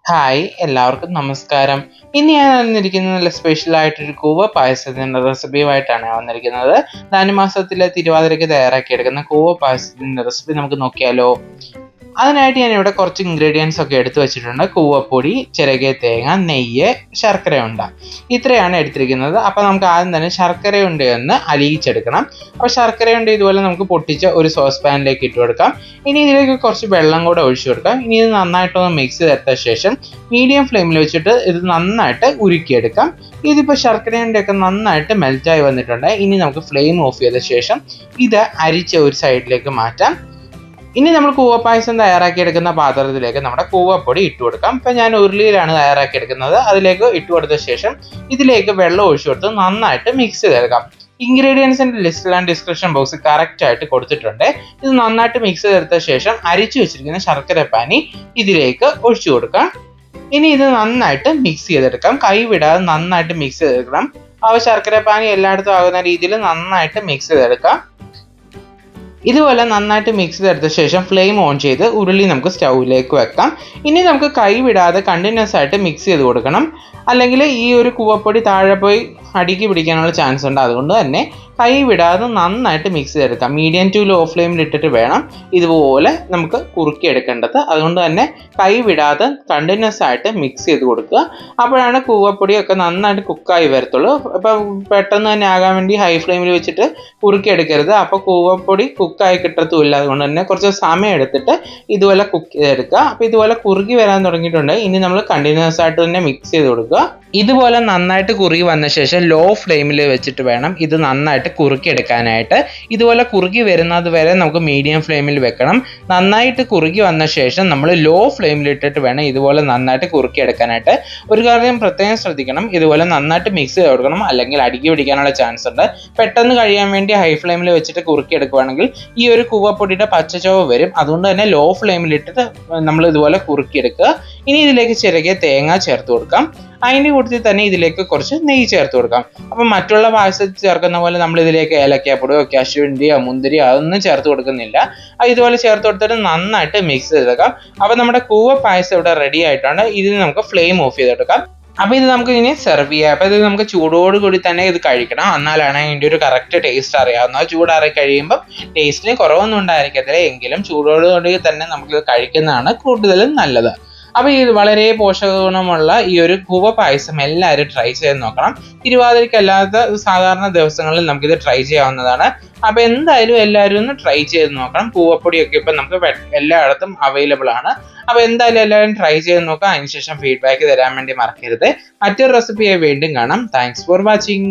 Hi, എല്ലാവർക്കും നമസ്കാരം. ഇന്ന് ഞാൻ വന്നിരിക്കുന്നത് നല്ല സ്പെഷ്യൽ ആയിട്ടൊരു കൂവ പായസത്തിൻ്റെ റെസിപ്പിയുമായിട്ടാണ് വന്നിരിക്കുന്നത്. ധനുമാസത്തിലെ തിരുവാതിരയ്ക്ക് തയ്യാറാക്കിയെടുക്കുന്ന കൂവ പായസത്തിൻ്റെ റെസിപ്പി നമുക്ക് നോക്കിയാലോ. അതിനായിട്ട് ഞാൻ ഇവിടെ കുറച്ച് ഇൻഗ്രീഡിയൻസ് ഒക്കെ എടുത്തു വെച്ചിട്ടുണ്ട്. കൂവപ്പൊടി, ചിരകിയ തേങ്ങ, നെയ്യ്, ശർക്കര ഉണ്ട, ഇത്രയാണ് എടുത്തിരിക്കുന്നത്. അപ്പോൾ നമുക്ക് ആദ്യം തന്നെ ശർക്കര ഉണ്ടയൊന്ന് അലിയിച്ചെടുക്കണം. അപ്പോൾ ശർക്കര ഉണ്ട ഇതുപോലെ നമുക്ക് പൊട്ടിച്ച് ഒരു സോസ് പാനിലേക്ക് ഇട്ട് കൊടുക്കാം. ഇനി ഇതിലേക്ക് കുറച്ച് വെള്ളം കൂടെ ഒഴിച്ചു കൊടുക്കാം. ഇനി ഇത് നന്നായിട്ടൊന്ന് മിക്സ് ചെയ്തെടുത്ത ശേഷം മീഡിയം ഫ്ലെയിമിൽ വെച്ചിട്ട് ഇത് നന്നായിട്ട് ഉരുക്കിയെടുക്കാം. ഇതിപ്പോൾ ശർക്കര ഉണ്ടയൊക്കെ നന്നായിട്ട് മെൽറ്റായി വന്നിട്ടുണ്ട്. ഇനി നമുക്ക് ഫ്ലെയിം ഓഫ് ചെയ്ത ശേഷം ഇത് അരിച്ച് ഒരു സൈഡിലേക്ക് മാറ്റാം. ഇനി നമ്മൾ കൂവപ്പായസം തയ്യാറാക്കിയെടുക്കുന്ന പാത്രത്തിലേക്ക് നമ്മുടെ കൂവപ്പൊടി ഇട്ട് കൊടുക്കാം. ഇപ്പം ഞാൻ ഉരുളിയിലാണ് തയ്യാറാക്കിയെടുക്കുന്നത്. അതിലേക്ക് ഇട്ട് കൊടുത്ത ശേഷം ഇതിലേക്ക് വെള്ളം ഒഴിച്ചു കൊടുത്ത് നന്നായിട്ട് മിക്സ് ചെയ്തെടുക്കാം. ഇൻഗ്രീഡിയൻസിൻ്റെ ലിസ്റ്റ് ഞാൻ ഡിസ്ക്രിപ്ഷൻ ബോക്സ് കറക്റ്റായിട്ട് കൊടുത്തിട്ടുണ്ട്. ഇത് നന്നായിട്ട് മിക്സ് ചെയ്തെടുത്ത ശേഷം അരിച്ചു വെച്ചിരിക്കുന്ന ശർക്കര പാനി ഇതിലേക്ക് ഒഴിച്ചു കൊടുക്കാം. ഇനി ഇത് നന്നായിട്ട് മിക്സ് ചെയ്തെടുക്കാം. കൈ വിടാതെ നന്നായിട്ട് മിക്സ് ചെയ്തെടുക്കണം. ആ ശർക്കര പാനി എല്ലായിടത്തും ആകുന്ന രീതിയിൽ നന്നായിട്ട് മിക്സ് ചെയ്തെടുക്കാം. ഇതുപോലെ നന്നായിട്ട് മിക്സ് ചെയ്തെടുത്ത ശേഷം ഫ്ലെയിം ഓൺ ചെയ്ത് ഉരുളി നമുക്ക് സ്റ്റൗവിലേക്ക് വെക്കാം. ഇനി നമുക്ക് കൈ വിടാതെ കണ്ടിന്യൂസ് ആയിട്ട് മിക്സ് ചെയ്ത് കൊടുക്കണം. അല്ലെങ്കിൽ ഈ ഒരു കൂവപ്പൊടി താഴെ പോയി അടിക്ക് പിടിക്കാനുള്ള ചാൻസ് ഉണ്ട്. അതുകൊണ്ട് തന്നെ കൈ വിടാതെ നന്നായിട്ട് മിക്സ് ചെയ്തെടുക്കാം. മീഡിയം ടു ലോ ഫ്ലെയിമിൽ ഇട്ടിട്ട് വേണം ഇതുപോലെ നമുക്ക് കുറുക്കിയെടുക്കേണ്ടത്. അതുകൊണ്ട് തന്നെ കൈ വിടാതെ കണ്ടിന്യൂസ് ആയിട്ട് മിക്സ് ചെയ്ത് കൊടുക്കുക. അപ്പോഴാണ് കൂവപ്പൊടിയൊക്കെ നന്നായിട്ട് കുക്കായി വരത്തുള്ളൂ. അപ്പോൾ പെട്ടെന്ന് തന്നെ ആകാൻ വേണ്ടി ഹൈ ഫ്ലെയിമിൽ വെച്ചിട്ട് കുറുക്കിയെടുക്കരുത്. അപ്പോൾ കൂവപ്പൊടി കുക്കായി കിട്ടത്തുമില്ല. അതുകൊണ്ട് തന്നെ കുറച്ച് സമയം എടുത്തിട്ട് ഇതുപോലെ കുക്ക് ചെയ്തെടുക്കുക. അപ്പോൾ ഇതുപോലെ കുറുകി വരാൻ തുടങ്ങിയിട്ടുണ്ട്. ഇനി നമ്മൾ കണ്ടിന്യൂസ് ആയിട്ട് തന്നെ മിക്സ് ചെയ്ത് കൊടുക്കുക. ഇതുപോലെ നന്നായിട്ട് കുറുകി വന്ന ശേഷം ലോ ഫ്ലെയിമിൽ വെച്ചിട്ട് വേണം ഇത് നന്നായിട്ട് കുറുക്കി എടുക്കാനായിട്ട്. ഇതുപോലെ കുറുകി വരുന്നത് വരെ നമുക്ക് മീഡിയം ഫ്ലെയിമിൽ വെക്കണം. നന്നായിട്ട് കുറുകി വന്ന ശേഷം നമ്മൾ ലോ ഫ്ലെയിമിൽ ഇട്ടിട്ട് വേണം ഇതുപോലെ നന്നായിട്ട് കുറുക്കി എടുക്കാനായിട്ട്. ഒരു കാര്യം പ്രത്യേകം ശ്രദ്ധിക്കണം, ഇതുപോലെ നന്നായിട്ട് മിക്സ് ചെയ്ത് കൊടുക്കണം, അല്ലെങ്കിൽ അടിക്ക് പിടിക്കാനുള്ള ചാൻസ് ഉണ്ട്. പെട്ടെന്ന് കഴിയാൻ വേണ്ടി ഹൈ ഫ്ലെയിമിൽ വെച്ചിട്ട് കുറുക്കി എടുക്കുകയാണെങ്കിൽ ഈ ഒരു കൂവപ്പൊടിയുടെ പച്ചച്ചോവ വരും. അതുകൊണ്ട് തന്നെ ലോ ഫ്ലെയിമിൽ ഇട്ടിട്ട് നമ്മൾ ഇതുപോലെ കുറുക്കിയെടുക്കുക. ഇനി ഇതിലേക്ക് ചിരകിയ തേങ്ങ ചേർത്ത് കൊടുക്കാം. അതിൻ്റെ കൂട്ടത്തിൽ തന്നെ ഇതിലേക്ക് കുറച്ച് നെയ്യ് ചേർത്ത് കൊടുക്കാം. അപ്പം മറ്റുള്ള പായസത്തിൽ ചേർക്കുന്ന പോലെ നമ്മൾ ഇതിലേക്ക് ഏലക്കാപ്പൊടിയോ കാഷ്യൂവിൻ്റെയോ മുന്തിരിയോ അതൊന്നും ചേർത്ത് കൊടുക്കുന്നില്ല. ഇതുപോലെ ചേർത്ത് കൊടുത്തിട്ട് നന്നായിട്ട് മിക്സ് ചെയ്തെടുക്കാം. അപ്പം നമ്മുടെ കൂവ പായസം ഇവിടെ റെഡി ആയിട്ടാണ്. ഇതിന് നമുക്ക് ഫ്ലെയിം ഓഫ് ചെയ്തെടുക്കാം. അപ്പോൾ ഇത് നമുക്ക് ഇനി സെർവ് ചെയ്യാം. അപ്പോൾ ഇത് നമുക്ക് ചൂടോട് കൂടി തന്നെ ഇത് കഴിക്കണം. എന്നാലാണ് ഇതിൻ്റെ ഒരു കറക്റ്റ് ടേസ്റ്റ് അറിയാവുന്നത്. ചൂടാറി കഴിയുമ്പം ടേസ്റ്റിന് കുറവൊന്നും ഉണ്ടായിരിക്കത്തില്ല. എങ്കിലും ചൂടോട് കൂടി തന്നെ നമുക്കിത് കഴിക്കുന്നതാണ് കൂടുതലും നല്ലത്. അപ്പോൾ ഇത് വളരെ പോഷക ഗുണമുള്ള ഈ ഒരു കൂവ പായസം എല്ലാവരും ട്രൈ ചെയ്ത് നോക്കണം. തിരുവാതിരയ്ക്കല്ലാത്ത സാധാരണ ദിവസങ്ങളിൽ നമുക്കിത് ട്രൈ ചെയ്യാവുന്നതാണ്. അപ്പോൾ എന്തായാലും എല്ലാവരും ഒന്ന് ട്രൈ ചെയ്ത് നോക്കണം. കൂവപ്പൊടിയൊക്കെ ഇപ്പം നമുക്ക് എല്ലായിടത്തും അവൈലബിൾ ആണ്. അപ്പോൾ എന്തായാലും എല്ലാവരും ട്രൈ ചെയ്ത് നോക്കാം. അതിനുശേഷം ഫീഡ്ബാക്ക് തരാൻ വേണ്ടി മറക്കരുത്. മറ്റൊരു റെസിപ്പിയായി വീണ്ടും കാണാം. Thanks for watching.